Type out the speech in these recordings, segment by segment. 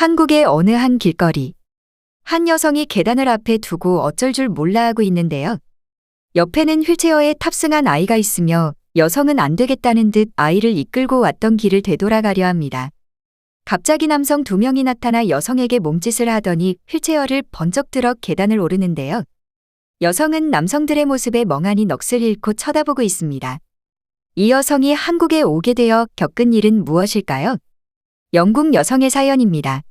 한국의 어느 한 길거리. 한 여성이 계단을 앞에 두고 어쩔 줄 몰라 하고 있는데요. 옆에는 휠체어에 탑승한 아이가 있으며 여성은 안 되겠다는 듯 아이를 이끌고 왔던 길을 되돌아가려 합니다. 갑자기 남성 2명이 나타나 여성에게 몸짓을 하더니 휠체어를 번쩍 들어 계단을 오르는데요. 여성은 남성들의 모습에 멍하니 넋을 잃고 쳐다보고 있습니다. 이 여성이 한국에 오게 되어 겪은 일은 무엇일까요? 영국 여성의 사연입니다.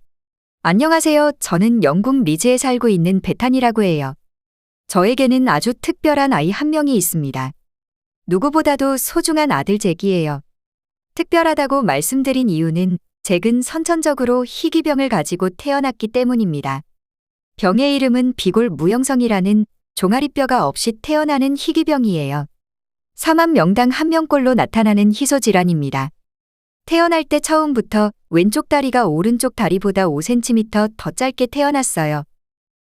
안녕하세요. 저는 영국 리즈에 살고 있는 베탄이라고 해요. 저에게는 아주 특별한 아이 한 명이 있습니다. 누구보다도 소중한 아들 잭이에요. 특별하다고 말씀드린 이유는 잭은 선천적으로 희귀병을 가지고 태어났기 때문입니다. 병의 이름은 비골 무형성이라는 종아리뼈가 없이 태어나는 희귀병이에요. 4만 명당 1명꼴로 나타나는 희소질환입니다. 태어날 때 처음부터 왼쪽 다리가 오른쪽 다리보다 5cm 더 짧게 태어났어요.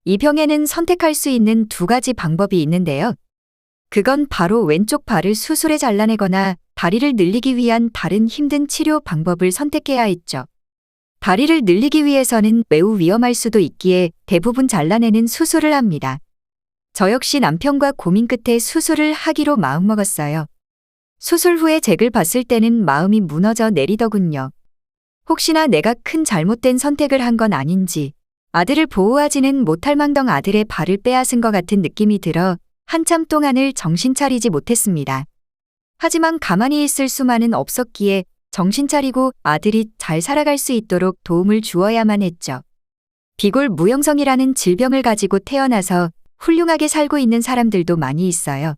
이 병에는 선택할 수 있는 2가지 방법이 있는데요. 그건 바로 왼쪽 발을 수술해 잘라내거나 다리를 늘리기 위한 다른 힘든 치료 방법을 선택해야 했죠. 다리를 늘리기 위해서는 매우 위험할 수도 있기에 대부분 잘라내는 수술을 합니다. 저 역시 남편과 고민 끝에 수술을 하기로 마음먹었어요. 수술 후에 잭을 봤을 때는 마음이 무너져 내리더군요. 혹시나 내가 큰 잘못된 선택을 한 건 아닌지, 아들을 보호하지는 못할 망정 아들의 발을 빼앗은 것 같은 느낌이 들어 한참 동안을 정신 차리지 못했습니다. 하지만 가만히 있을 수만은 없었기에 정신 차리고 아들이 잘 살아갈 수 있도록 도움을 주어야만 했죠. 비골 무형성이라는 질병을 가지고 태어나서 훌륭하게 살고 있는 사람들도 많이 있어요.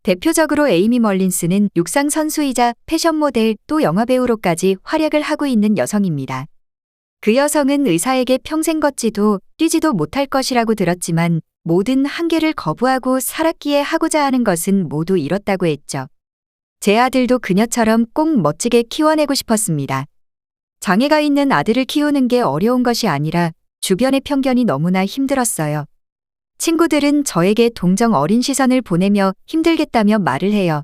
대표적으로 에이미 멀린스는 육상 선수이자 패션 모델 또 영화배우로까지 활약을 하고 있는 여성입니다. 그 여성은 의사에게 평생 걷지도 뛰지도 못할 것이라고 들었지만 모든 한계를 거부하고 살았기에 하고자 하는 것은 모두 이뤘다고 했죠. 제 아들도 그녀처럼 꼭 멋지게 키워내고 싶었습니다. 장애가 있는 아들을 키우는 게 어려운 것이 아니라 주변의 편견이 너무나 힘들었어요. 친구들은 저에게 동정 어린 시선을 보내며 힘들겠다며 말을 해요.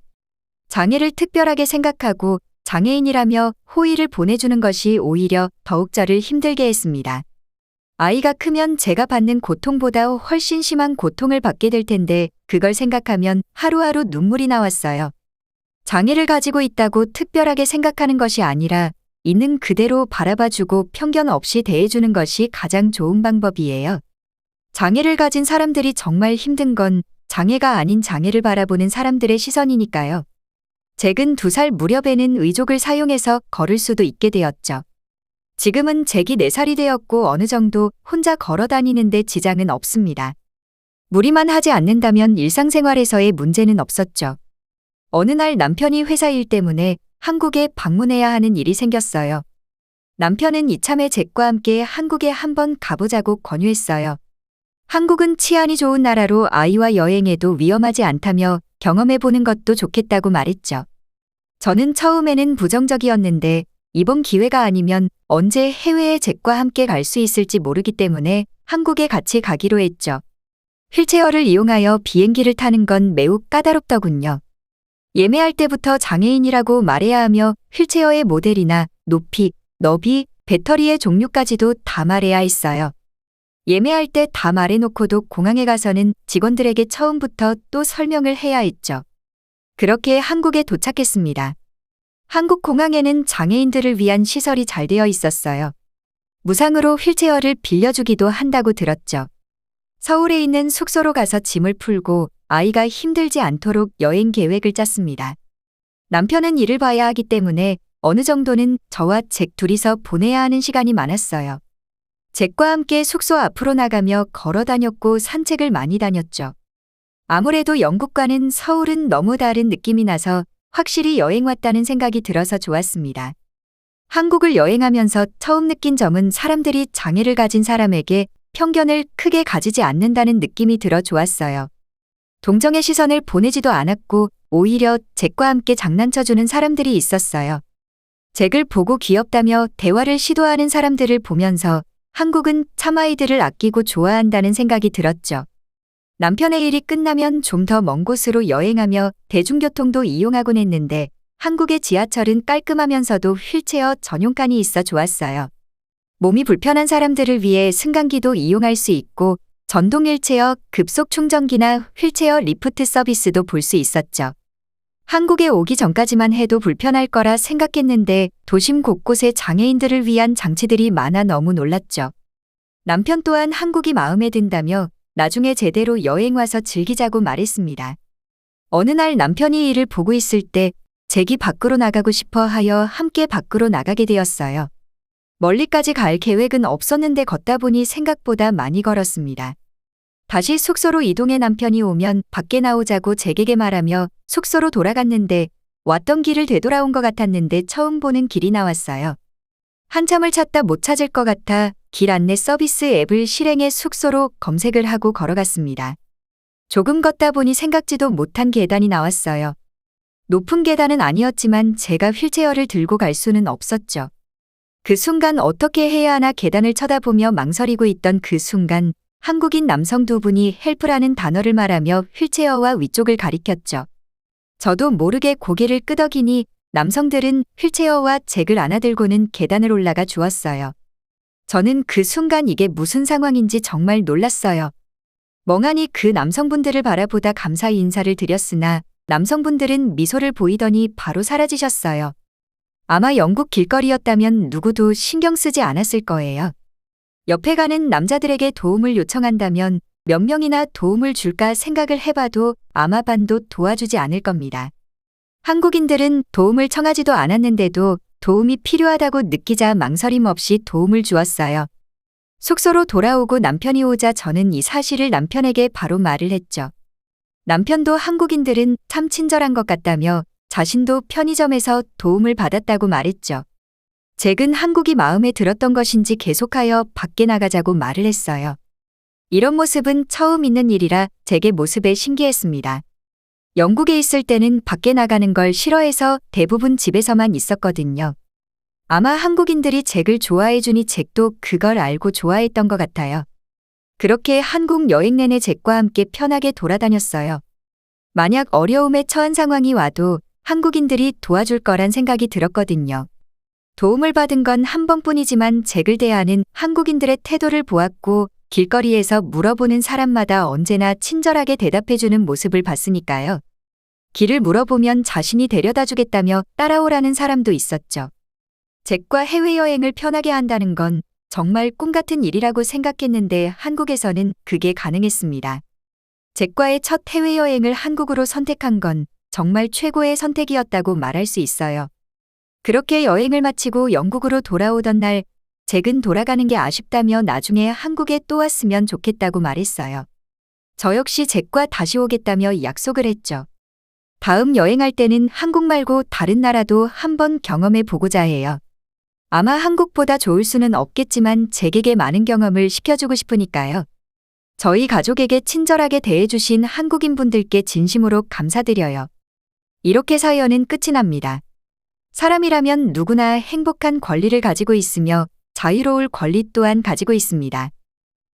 장애를 특별하게 생각하고 장애인이라며 호의를 보내주는 것이 오히려 더욱 저를 힘들게 했습니다. 아이가 크면 제가 받는 고통보다 훨씬 심한 고통을 받게 될 텐데 그걸 생각하면 하루하루 눈물이 나왔어요. 장애를 가지고 있다고 특별하게 생각하는 것이 아니라 있는 그대로 바라봐주고 편견 없이 대해주는 것이 가장 좋은 방법이에요. 장애를 가진 사람들이 정말 힘든 건 장애가 아닌 장애를 바라보는 사람들의 시선이니까요. 잭은 2살 무렵에는 의족을 사용해서 걸을 수도 있게 되었죠. 지금은 잭이 4살이 되었고 어느 정도 혼자 걸어 다니는데 지장은 없습니다. 무리만 하지 않는다면 일상생활에서의 문제는 없었죠. 어느 날 남편이 회사 일 때문에 한국에 방문해야 하는 일이 생겼어요. 남편은 이참에 잭과 함께 한국에 한번 가보자고 권유했어요. 한국은 치안이 좋은 나라로 아이와 여행해도 위험하지 않다며 경험해보는 것도 좋겠다고 말했죠. 저는 처음에는 부정적이었는데 이번 기회가 아니면 언제 해외에 잭과 함께 갈 수 있을지 모르기 때문에 한국에 같이 가기로 했죠. 휠체어를 이용하여 비행기를 타는 건 매우 까다롭더군요. 예매할 때부터 장애인이라고 말해야 하며 휠체어의 모델이나 높이, 너비, 배터리의 종류까지도 다 말해야 했어요. 예매할 때 다 말해놓고도 공항에 가서는 직원들에게 처음부터 또 설명을 해야 했죠. 그렇게 한국에 도착했습니다. 한국 공항에는 장애인들을 위한 시설이 잘 되어 있었어요. 무상으로 휠체어를 빌려주기도 한다고 들었죠. 서울에 있는 숙소로 가서 짐을 풀고 아이가 힘들지 않도록 여행 계획을 짰습니다. 남편은 일을 봐야 하기 때문에 어느 정도는 저와 잭 둘이서 보내야 하는 시간이 많았어요. 잭과 함께 숙소 앞으로 나가며 걸어 다녔고 산책을 많이 다녔죠. 아무래도 영국과는 서울은 너무 다른 느낌이 나서 확실히 여행 왔다는 생각이 들어서 좋았습니다. 한국을 여행하면서 처음 느낀 점은 사람들이 장애를 가진 사람에게 편견을 크게 가지지 않는다는 느낌이 들어 좋았어요. 동정의 시선을 보내지도 않았고 오히려 잭과 함께 장난쳐주는 사람들이 있었어요. 잭을 보고 귀엽다며 대화를 시도하는 사람들을 보면서 한국은 참 아이들을 아끼고 좋아한다는 생각이 들었죠. 남편의 일이 끝나면 좀 더 먼 곳으로 여행하며 대중교통도 이용하곤 했는데 한국의 지하철은 깔끔하면서도 휠체어 전용칸이 있어 좋았어요. 몸이 불편한 사람들을 위해 승강기도 이용할 수 있고 전동 휠체어 급속 충전기나 휠체어 리프트 서비스도 볼 수 있었죠. 한국에 오기 전까지만 해도 불편할 거라 생각했는데 도심 곳곳에 장애인들을 위한 장치들이 많아 너무 놀랐죠. 남편 또한 한국이 마음에 든다며 나중에 제대로 여행 와서 즐기자고 말했습니다. 어느 날 남편이 이를 보고 있을 때 잭이 밖으로 나가고 싶어 하여 함께 밖으로 나가게 되었어요. 멀리까지 갈 계획은 없었는데 걷다 보니 생각보다 많이 걸었습니다. 다시 숙소로 이동해 남편이 오면 밖에 나오자고 잭에게 말하며 숙소로 돌아갔는데 왔던 길을 되돌아온 것 같았는데 처음 보는 길이 나왔어요. 한참을 찾다 못 찾을 것 같아 길 안내 서비스 앱을 실행해 숙소로 검색을 하고 걸어갔습니다. 조금 걷다 보니 생각지도 못한 계단이 나왔어요. 높은 계단은 아니었지만 제가 휠체어를 들고 갈 수는 없었죠. 그 순간 어떻게 해야 하나 계단을 쳐다보며 망설이고 있던 그 순간 한국인 남성 두 분이 헬프라는 단어를 말하며 휠체어와 위쪽을 가리켰죠. 저도 모르게 고개를 끄덕이니 남성들은 휠체어와 잭을 안아들고는 계단을 올라가 주었어요. 저는 그 순간 이게 무슨 상황인지 정말 놀랐어요. 멍하니 그 남성분들을 바라보다 감사히 인사를 드렸으나 남성분들은 미소를 보이더니 바로 사라지셨어요. 아마 영국 길거리였다면 누구도 신경 쓰지 않았을 거예요. 옆에 가는 남자들에게 도움을 요청한다면 몇 명이나 도움을 줄까 생각을 해봐도 아마 반도 도와주지 않을 겁니다. 한국인들은 도움을 청하지도 않았는데도 도움이 필요하다고 느끼자 망설임 없이 도움을 주었어요. 숙소로 돌아오고 남편이 오자 저는 이 사실을 남편에게 바로 말을 했죠. 남편도 한국인들은 참 친절한 것 같다며 자신도 편의점에서 도움을 받았다고 말했죠. 잭은 한국이 마음에 들었던 것인지 계속하여 밖에 나가자고 말을 했어요. 이런 모습은 처음 있는 일이라 잭의 모습에 신기했습니다. 영국에 있을 때는 밖에 나가는 걸 싫어해서 대부분 집에서만 있었거든요. 아마 한국인들이 잭을 좋아해주니 잭도 그걸 알고 좋아했던 것 같아요. 그렇게 한국 여행 내내 잭과 함께 편하게 돌아다녔어요. 만약 어려움에 처한 상황이 와도 한국인들이 도와줄 거란 생각이 들었거든요. 도움을 받은 건 한 번뿐이지만 잭을 대하는 한국인들의 태도를 보았고 길거리에서 물어보는 사람마다 언제나 친절하게 대답해주는 모습을 봤으니까요. 길을 물어보면 자신이 데려다 주겠다며 따라오라는 사람도 있었죠. 잭과 해외여행을 편하게 한다는 건 정말 꿈 같은 일이라고 생각했는데 한국에서는 그게 가능했습니다. 잭과의 첫 해외여행을 한국으로 선택한 건 정말 최고의 선택이었다고 말할 수 있어요. 그렇게 여행을 마치고 영국으로 돌아오던 날 잭은 돌아가는 게 아쉽다며 나중에 한국에 또 왔으면 좋겠다고 말했어요. 저 역시 잭과 다시 오겠다며 약속을 했죠. 다음 여행할 때는 한국 말고 다른 나라도 한번 경험해 보고자 해요. 아마 한국보다 좋을 수는 없겠지만 잭에게 많은 경험을 시켜주고 싶으니까요. 저희 가족에게 친절하게 대해주신 한국인분들께 진심으로 감사드려요. 이렇게 사연은 끝이 납니다. 사람이라면 누구나 행복한 권리를 가지고 있으며 자유로울 권리 또한 가지고 있습니다.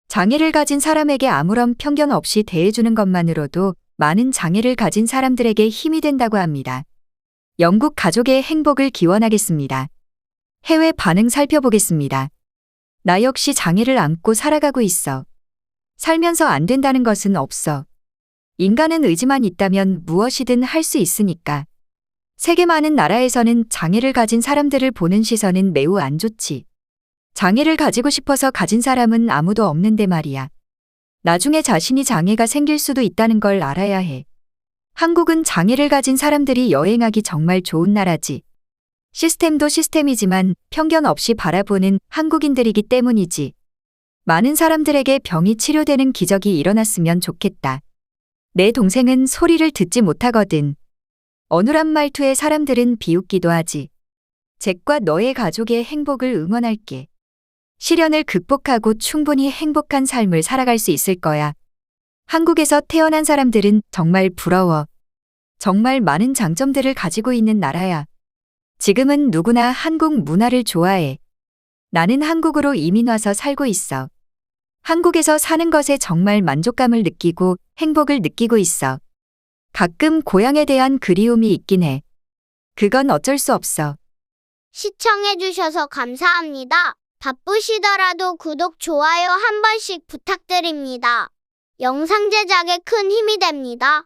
장애를 가진 사람에게 아무런 편견 없이 대해주는 것만으로도 많은 장애를 가진 사람들에게 힘이 된다고 합니다. 영국 가족의 행복을 기원하겠습니다. 해외 반응 살펴보겠습니다. 나 역시 장애를 안고 살아가고 있어. 살면서 안 된다는 것은 없어. 인간은 의지만 있다면 무엇이든 할 수 있으니까. 세계 많은 나라에서는 장애를 가진 사람들을 보는 시선은 매우 안 좋지. 장애를 가지고 싶어서 가진 사람은 아무도 없는데 말이야. 나중에 자신이 장애가 생길 수도 있다는 걸 알아야 해. 한국은 장애를 가진 사람들이 여행하기 정말 좋은 나라지. 시스템도 시스템이지만 편견 없이 바라보는 한국인들이기 때문이지. 많은 사람들에게 병이 치료되는 기적이 일어났으면 좋겠다. 내 동생은 소리를 듣지 못하거든. 어눌한 말투의 사람들은 비웃기도 하지. 잭과 너의 가족의 행복을 응원할게. 시련을 극복하고 충분히 행복한 삶을 살아갈 수 있을 거야. 한국에서 태어난 사람들은 정말 부러워. 정말 많은 장점들을 가지고 있는 나라야. 지금은 누구나 한국 문화를 좋아해. 나는 한국으로 이민 와서 살고 있어. 한국에서 사는 것에 정말 만족감을 느끼고 행복을 느끼고 있어. 가끔 고향에 대한 그리움이 있긴 해. 그건 어쩔 수 없어. 시청해주셔서 감사합니다. 바쁘시더라도 구독, 좋아요 한 번씩 부탁드립니다. 영상 제작에 큰 힘이 됩니다.